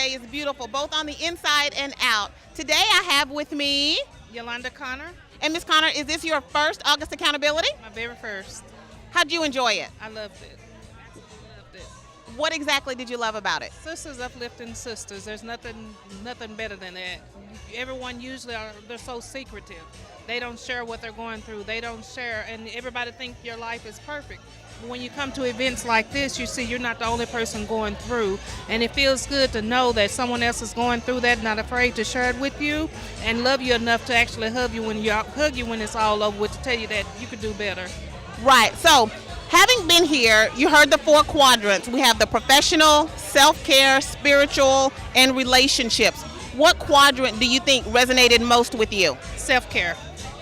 today is beautiful, both on the inside and out. Today I have with me Yolanda Connor. And Miss Connor, is this your first August Accountability? My very first. How'd you enjoy it? I loved it. Absolutely loved it. What exactly did you love about it? Sisters uplifting sisters. There's nothing better than that. Everyone usually they're so secretive. They don't share what they're going through. They don't share, and everybody thinks your life is perfect. But when you come to events like this, you see you're not the only person going through, and it feels good to know that someone else is going through that, not afraid to share it with you, and love you enough to actually hug you when it's all over with, to tell you that you could do better. Right. So, having been here, you heard the 4 quadrants. We have the professional, self-care, spiritual, and relationships. What quadrant do you think resonated most with you? Self-care.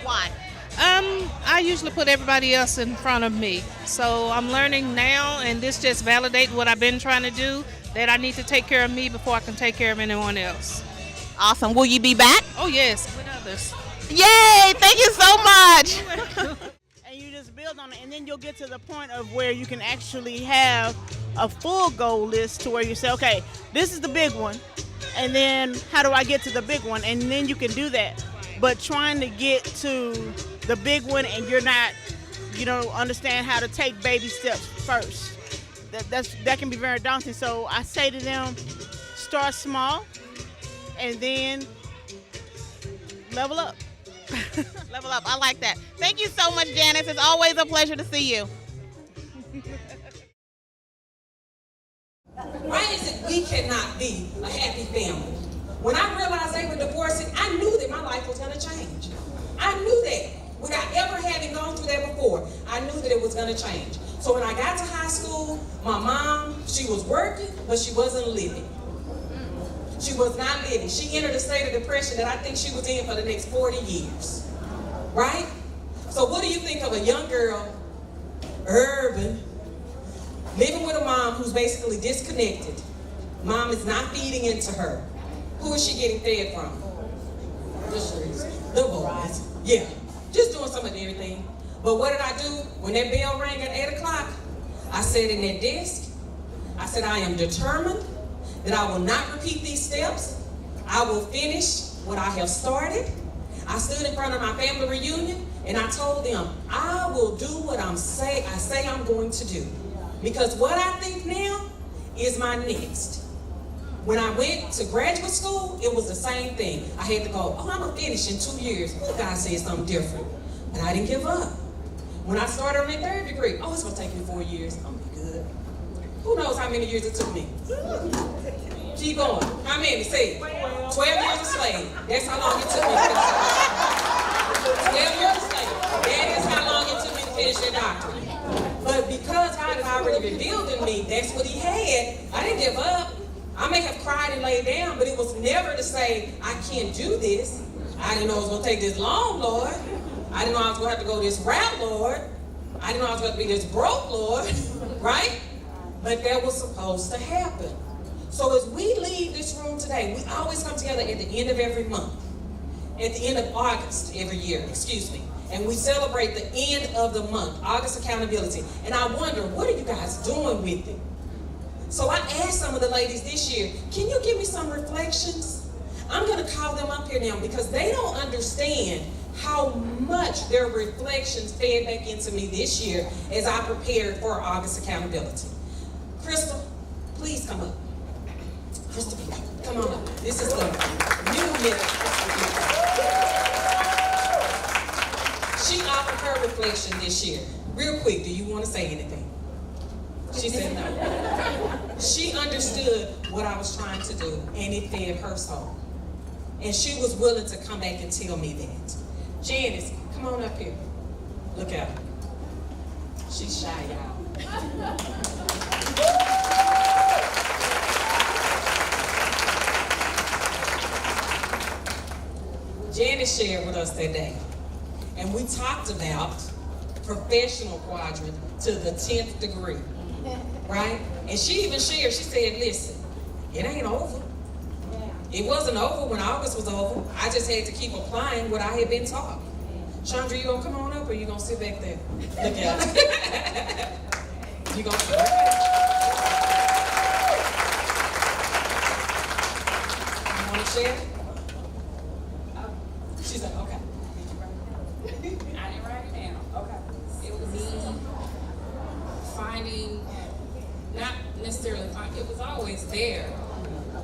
Why? I usually put everybody else in front of me. So I'm learning now, and this just validates what I've been trying to do, that I need to take care of me before I can take care of anyone else. Awesome. Will you be back? Oh, yes, with others. Yay! Thank you so much. And you just build on it, and then you'll get to the point of where you can actually have a full goal list to where you say, okay, this is the big one, and then how do I get to the big one? And then you can do that. But trying to get to the big one and you don't understand how to take baby steps first. That can be very daunting. So I say to them, start small and then level up. Level up. I like that. Thank you so much, Janice. It's always a pleasure to see you. Why is it we cannot be a happy family? When I realized they were divorcing, I knew that my life was going to change. I knew that. Without ever having gone through that before, I knew that it was going to change. So when I got to high school, my mom, she was working, but she wasn't living. She was not living. She entered a state of depression that I think she was in for the next 40 years. Right? So what do you think of a young girl, urban, living with a mom who's basically disconnected? Mom is not feeding into her. Who is she getting fed from? The boys. Yeah. Just doing some of everything. But what did I do? When that bell rang at 8 o'clock, I sat in that desk. I said, I am determined that I will not repeat these steps. I will finish what I have started. I stood in front of my family reunion and I told them, I will do what I say I'm going to do. Because what I think now is my next. When I went to graduate school, it was the same thing. I had to go, I'm going to finish in 2 years. Oh, God said something different. But I didn't give up. When I started on that 3rd degree, it's going to take me 4 years. I'm going to be good. Who knows how many years it took me? Keep going. How many? Say it. 12 years a slave. That's how long it took me to finish it. 12 years a slave. That is how long it took me to finish that doctorate. But because God had already revealed in me, that's what he had, I didn't give up. I may have cried and laid down, but it was never to say, I can't do this. I didn't know it was going to take this long, Lord. I didn't know I was going to have to go this route, Lord. I didn't know I was going to be this broke, Lord. Right? But that was supposed to happen. So as we leave this room today, we always come together at the end of every month. At the end of August every year, and we celebrate the end of the month, August Accountability. And I wonder, what are you guys doing with it? So I asked some of the ladies this year, can you give me some reflections? I'm going to call them up here now because they don't understand how much their reflections fed back into me this year as I prepared for August Accountability. Crystal, please come up. Crystal, come on up. This is the new method. She offered her reflection this year. Real quick, do you want to say anything? She said no. She understood what I was trying to do, and it fed her soul. And she was willing to come back and tell me that. Janice, come on up here. Look at her. She's shy, y'all. Janice shared with us that day, and we talked about professional quadrant to the 10th degree. Right? And she even shared, she said, listen, it ain't over. It wasn't over when August was over. I just had to keep applying what I had been taught. Chandra, you gonna come on up or you gonna sit back there? Look at her. You gonna sit back there? Shannon? She's like, okay. I didn't write it down. Okay. It was me finding, not necessarily finding, it was always there,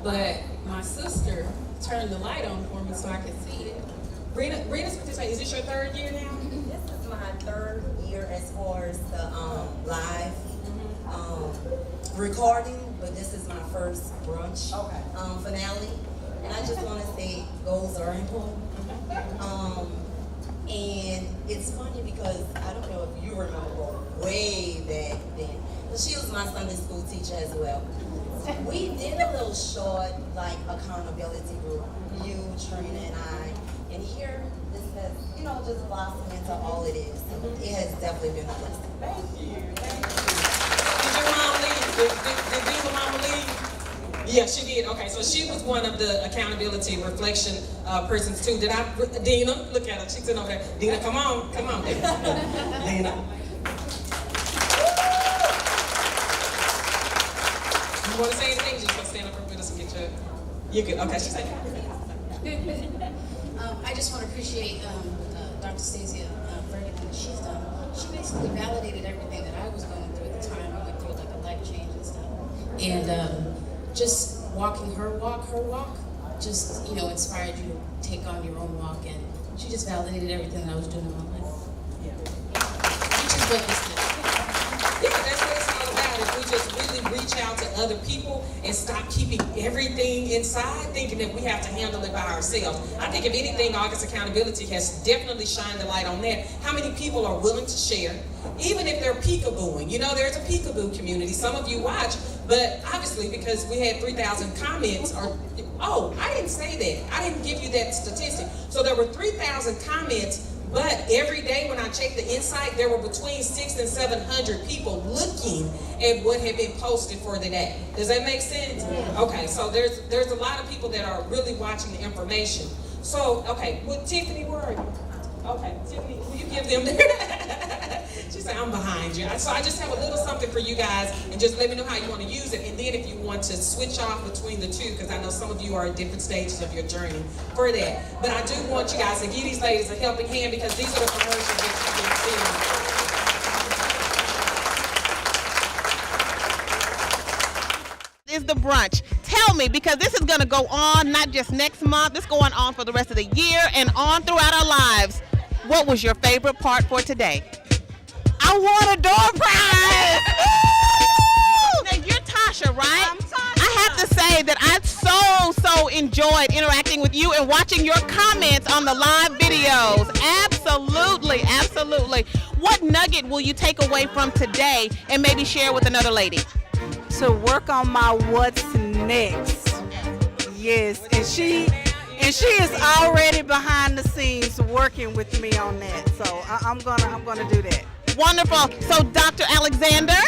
but my sister turned the light on for me so I could see it. Rena's participating. Is this your third year now? This is my third year as far as the live recording, but this is my first brunch finale. And I just want to say goals are important. And it's funny because I don't know if you remember way back then, but she was my Sunday school teacher as well. We did a little short accountability group, you, Trina, and I. And here, this has, just blossomed into all it is. So it has definitely been a blessing. Thank you. Did your mom leave? Did Dina's mama leave? Yeah, she did. Okay, so she was one of the accountability reflection persons too. Dina, look at her. She's sitting over there. Dina, come on, Dina. Dina. You want to say anything? Just go stand up with us and get your. You good? Okay, she's like. I just want to appreciate Dr. Stacia for everything that she's done. She basically validated everything that I was going through at the time. I went through a life change and stuff. And just walking her walk, just, inspired you to take on your own walk. And she just validated everything that I was doing in my life. Yeah. Which is what this is. Yeah, that's what it's all about. If we just really reach out to other people and stop keeping everything inside, thinking that we have to handle it by ourselves. I think if anything, August Accountability has definitely shined the light on that. How many people are willing to share, even if they're peekabooing? There's a peekaboo community. Some of you watch, but obviously because we had 3,000 comments, I didn't say that. I didn't give you that statistic. So there were 3,000 comments. But every day when I checked the insight, there were between 600 and 700 people looking at what had been posted for the day. Does that make sense? Okay, so there's a lot of people that are really watching the information. So, okay, well, Tiffany, where are you? Okay, Tiffany, will you give them She said, I'm behind you. So I just have a little something for you guys, and just let me know how you want to use it. And then if you want to switch off between the two, because I know some of you are at different stages of your journey for that. But I do want you guys to give these ladies a helping hand, because these are the commercials that you've been seeing. Is the brunch. Tell me, because this is going to go on not just next month, it's going on for the rest of the year and on throughout our lives. What was your favorite part for today? I won a door prize! Now you're Tasha, right? I'm Tasha. I have to say that I so enjoyed interacting with you and watching your comments on the live videos. Absolutely. What nugget will you take away from today and maybe share with another lady? To work on my what's next. Yes, and she is already behind the scenes working with me on that. So I'm gonna do that. Wonderful. So Dr. Alexander,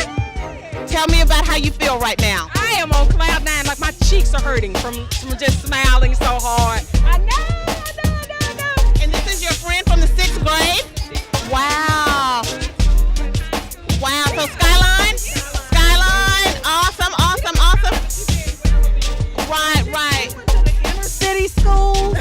tell me about how you feel right now. I am on cloud nine, like my cheeks are hurting from just smiling so hard. I know. And this is your friend from the 6th grade? Wow. So Skyline, awesome. Right. Inner city schools.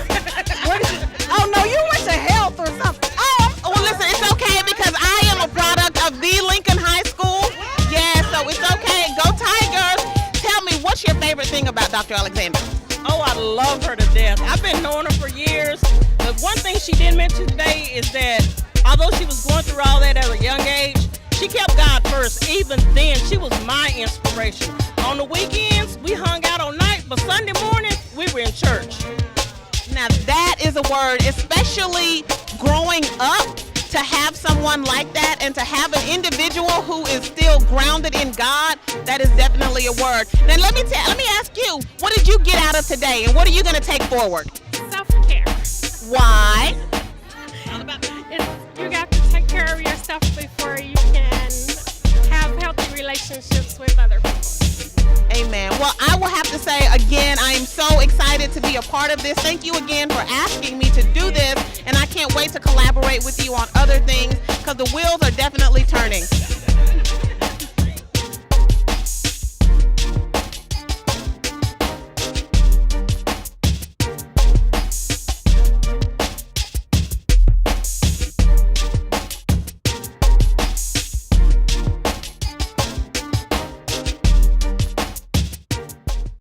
Oh no, you went to health or something. Oh, well listen, it's okay because I am a product of the Lincoln High School. Yeah, so it's okay. Go Tigers. Tell me, what's your favorite thing about Dr. Alexander? Oh, I love her to death. I've been knowing her for years. The one thing she did mention today is that although she was going through all that at a young age, she kept God first. Even then, she was my inspiration. On the weekends, we hung out all night, but Sunday morning, we were in church. Now that is a word, especially growing up, to have someone like that and to have an individual who is still grounded in God. That is definitely a word. Now let me ask you, what did you get out of today, and what are you going to take forward? Self-care. Why? You got to take care of yourself before you can have healthy relationships with other people. Amen. Well, I will have to say again, I am so excited to be a part of this. Thank you again for asking me to do this, and I can't wait to collaborate with you on other things because the wheels are definitely turning.